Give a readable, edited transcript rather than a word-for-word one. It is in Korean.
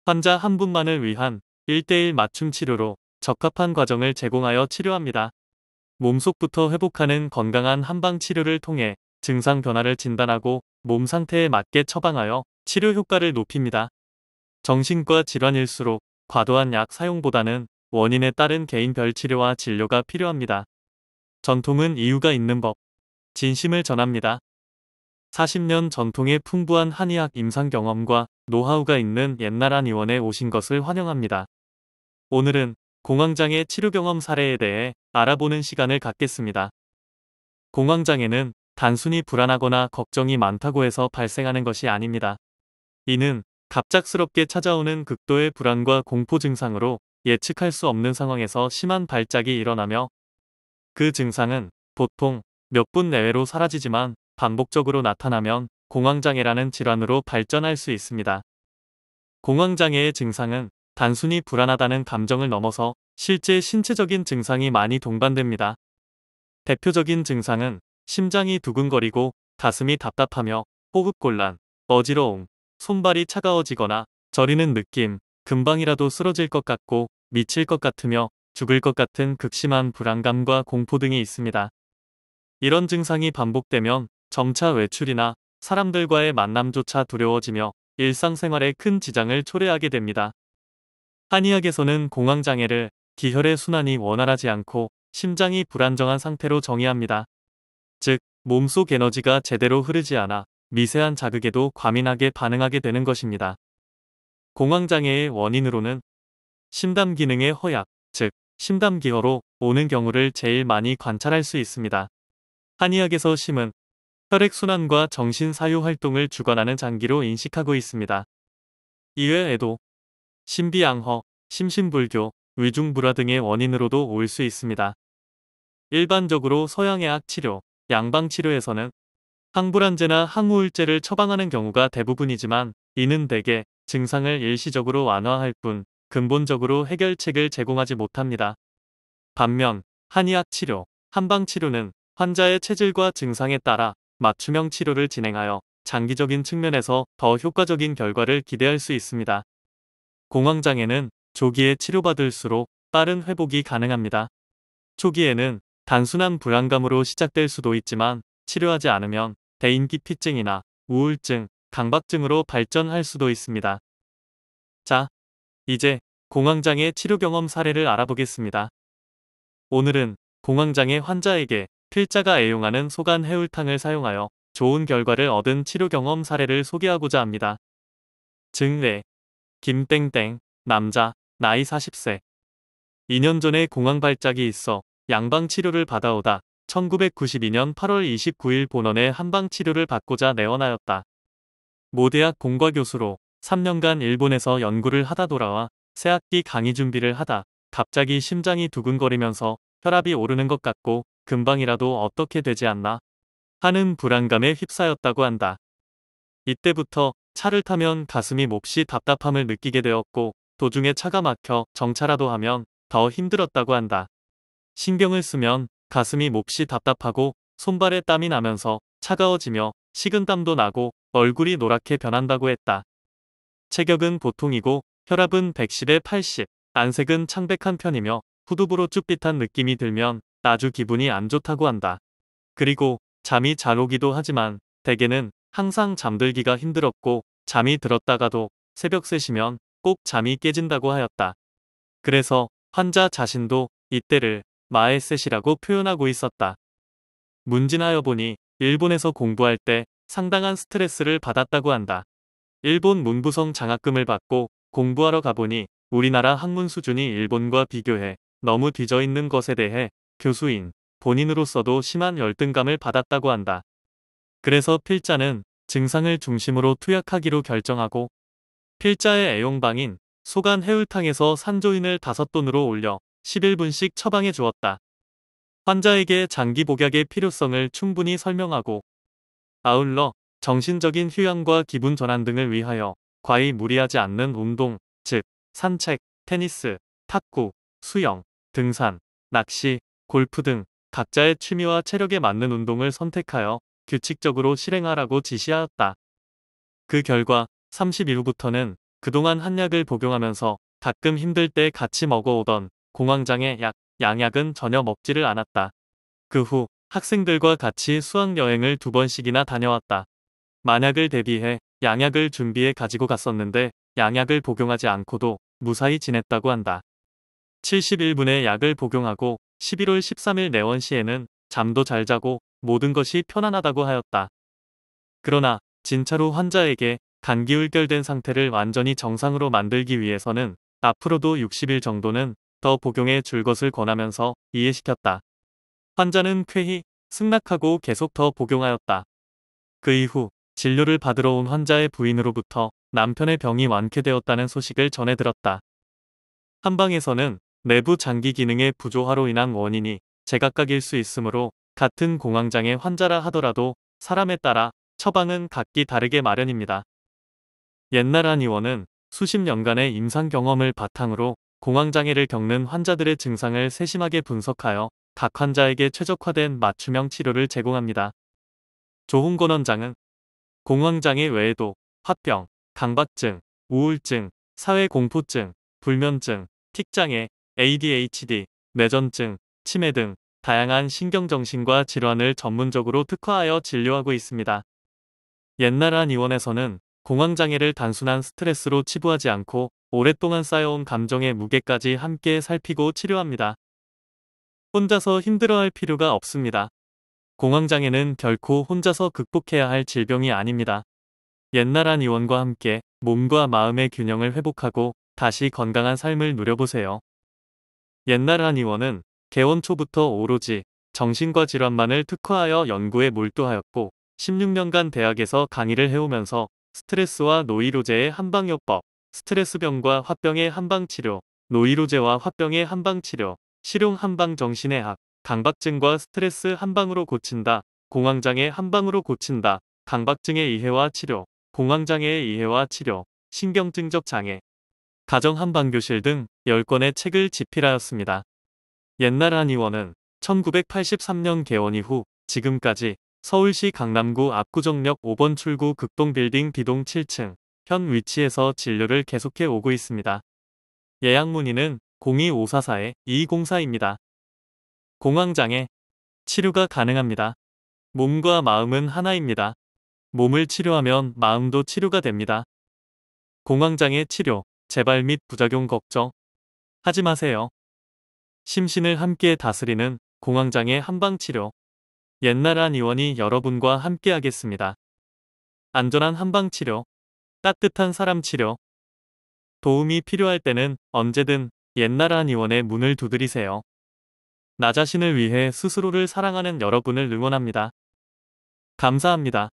환자 한 분만을 위한 1:1 맞춤 치료로 적합한 과정을 제공하여 치료합니다. 몸속부터 회복하는 건강한 한방 치료를 통해 증상 변화를 진단하고 몸 상태에 맞게 처방하여 치료 효과를 높입니다. 정신과 질환일수록 과도한 약 사용보다는 원인에 따른 개인별 치료와 진료가 필요합니다. 전통은 이유가 있는 법. 진심을 전합니다. 40년 전통의 풍부한 한의학 임상 경험과 노하우가 있는 옛날 한의원에 오신 것을 환영합니다. 오늘은 공황장애 치료 경험 사례에 대해 알아보는 시간을 갖겠습니다. 공황장애는 단순히 불안하거나 걱정이 많다고 해서 발생하는 것이 아닙니다. 이는 갑작스럽게 찾아오는 극도의 불안과 공포 증상으로 예측할 수 없는 상황에서 심한 발작이 일어나며, 그 증상은 보통 몇 분 내외로 사라지지만 반복적으로 나타나면 공황장애라는 질환으로 발전할 수 있습니다. 공황장애의 증상은 단순히 불안하다는 감정을 넘어서 실제 신체적인 증상이 많이 동반됩니다. 대표적인 증상은 심장이 두근거리고 가슴이 답답하며 호흡곤란, 어지러움, 손발이 차가워지거나 저리는 느낌, 금방이라도 쓰러질 것 같고 미칠 것 같으며 죽을 것 같은 극심한 불안감과 공포 등이 있습니다. 이런 증상이 반복되면 점차 외출이나 사람들과의 만남조차 두려워지며 일상생활에 큰 지장을 초래하게 됩니다. 한의학에서는 공황장애를 기혈의 순환이 원활하지 않고 심장이 불안정한 상태로 정의합니다. 즉, 몸속 에너지가 제대로 흐르지 않아 미세한 자극에도 과민하게 반응하게 되는 것입니다. 공황장애의 원인으로는 심담 기능의 허약, 즉 심담기허로 오는 경우를 제일 많이 관찰할 수 있습니다. 한의학에서 심은 혈액순환과 정신사유 활동을 주관하는 장기로 인식하고 있습니다. 이외에도 심비양허, 심신불교, 위중불화 등의 원인으로도 올 수 있습니다. 일반적으로 서양의학 치료, 양방치료에서는 항불안제나 항우울제를 처방하는 경우가 대부분이지만, 이는 대개 증상을 일시적으로 완화할 뿐 근본적으로 해결책을 제공하지 못합니다. 반면 한의학 치료, 한방치료는 환자의 체질과 증상에 따라 맞춤형 치료를 진행하여 장기적인 측면에서 더 효과적인 결과를 기대할 수 있습니다. 공황장애는 조기에 치료받을수록 빠른 회복이 가능합니다. 초기에는 단순한 불안감으로 시작될 수도 있지만, 치료하지 않으면 대인기피증이나 우울증, 강박증으로 발전할 수도 있습니다. 자, 이제 공황장애 치료 경험 사례를 알아보겠습니다. 오늘은 공황장애 환자에게 필자가 애용하는 소간 해울탕을 사용하여 좋은 결과를 얻은 치료 경험 사례를 소개하고자 합니다. 증례: 김땡땡, 남자, 나이 40세. 2년 전에 공황 발작이 있어 양방 치료를 받아오다 1992년 8월 29일 본원에 한방 치료를 받고자 내원하였다. 모대학 공과 교수로 3년간 일본에서 연구를 하다 돌아와 새학기 강의 준비를 하다 갑자기 심장이 두근거리면서 혈압이 오르는 것 같고 금방이라도 어떻게 되지 않나 하는 불안감에 휩싸였다고 한다. 이때부터 차를 타면 가슴이 몹시 답답함을 느끼게 되었고, 도중에 차가 막혀 정차라도 하면 더 힘들었다고 한다. 신경을 쓰면 가슴이 몹시 답답하고 손발에 땀이 나면서 차가워지며 식은땀도 나고 얼굴이 노랗게 변한다고 했다. 체격은 보통이고 혈압은 110에 80, 안색은 창백한 편이며 후두부로 쭈삣한 느낌이 들면 아주 기분이 안 좋다고 한다. 그리고 잠이 잘 오기도 하지만 대개는 항상 잠들기가 힘들었고, 잠이 들었다가도 새벽 3시면 꼭 잠이 깨진다고 하였다. 그래서 환자 자신도 이때를 마에셋이라고 표현하고 있었다. 문진하여 보니 일본에서 공부할 때 상당한 스트레스를 받았다고 한다. 일본 문부성 장학금을 받고 공부하러 가보니 우리나라 학문 수준이 일본과 비교해 너무 뒤져 있는 것에 대해 교수인 본인으로서도 심한 열등감을 받았다고 한다. 그래서 필자는 증상을 중심으로 투약하기로 결정하고, 필자의 애용방인 소간 해울탕에서 산조인을 5돈으로 올려 11분씩 처방해 주었다. 환자에게 장기 복약의 필요성을 충분히 설명하고, 아울러 정신적인 휴양과 기분 전환 등을 위하여 과히 무리하지 않는 운동, 즉 산책, 테니스, 탁구, 수영, 등산, 낚시, 골프 등 각자의 취미와 체력에 맞는 운동을 선택하여 규칙적으로 실행하라고 지시하였다. 그 결과 30일 후부터는 그동안 한약을 복용하면서 가끔 힘들 때 같이 먹어오던 공황장애 약, 양약은 전혀 먹지를 않았다. 그 후 학생들과 같이 수학여행을 2번씩이나 다녀왔다. 만약을 대비해 양약을 준비해 가지고 갔었는데 양약을 복용하지 않고도 무사히 지냈다고 한다. 71분의 약을 복용하고 11월 13일 내원 시에는 잠도 잘 자고 모든 것이 편안하다고 하였다. 그러나 진짜로 환자에게 감기울결된 상태를 완전히 정상으로 만들기 위해서는 앞으로도 60일 정도는 더 복용해 줄 것을 권하면서 이해시켰다. 환자는 쾌히 승낙하고 계속 더 복용하였다. 그 이후 진료를 받으러 온 환자의 부인으로부터 남편의 병이 완쾌되었다는 소식을 전해 들었다. 한방에서는 내부 장기 기능의 부조화로 인한 원인이 제각각일 수 있으므로 같은 공황장애 환자라 하더라도 사람에 따라 처방은 각기 다르게 마련입니다. 옛날 한 의원은 수십 년간의 임상 경험을 바탕으로 공황장애를 겪는 환자들의 증상을 세심하게 분석하여 각 환자에게 최적화된 맞춤형 치료를 제공합니다. 조홍건 원장은 공황장애 외에도 화병, 강박증, 우울증, 사회공포증, 불면증, 틱장애, ADHD, 뇌전증, 치매 등 다양한 신경정신과 질환을 전문적으로 특화하여 진료하고 있습니다. 옛날 한 의원에서는 공황장애를 단순한 스트레스로 치부하지 않고 오랫동안 쌓여온 감정의 무게까지 함께 살피고 치료합니다. 혼자서 힘들어할 필요가 없습니다. 공황장애는 결코 혼자서 극복해야 할 질병이 아닙니다. 옛날 한 의원과 함께 몸과 마음의 균형을 회복하고 다시 건강한 삶을 누려보세요. 옛날 한 의원은 개원 초부터 오로지 정신과 질환만을 특화하여 연구에 몰두하였고 16년간 대학에서 강의를 해오면서 스트레스와 노이로제의 한방요법, 스트레스병과 화병의 한방치료, 노이로제와 화병의 한방치료, 실용 한방정신의학, 강박증과 스트레스 한방으로 고친다, 공황장애 한방으로 고친다, 강박증의 이해와 치료, 공황장애의 이해와 치료, 신경증적 장애, 가정 한방교실 등 10권의 책을 집필하였습니다. 옛날 한 의원은 1983년 개원 이후 지금까지 서울시 강남구 압구정역 5번 출구 극동빌딩 B동 7층 현 위치에서 진료를 계속해 오고 있습니다. 예약 문의는 02544-2204입니다. 공황장애 치료가 가능합니다. 몸과 마음은 하나입니다. 몸을 치료하면 마음도 치료가 됩니다. 공황장애 치료, 재발 및 부작용 걱정 하지 마세요. 심신을 함께 다스리는 공황장애 한방치료. 옛날 한 의원이 여러분과 함께 하겠습니다. 안전한 한방치료, 따뜻한 사람치료. 도움이 필요할 때는 언제든 옛날 한 의원의 문을 두드리세요. 나 자신을 위해 스스로를 사랑하는 여러분을 응원합니다. 감사합니다.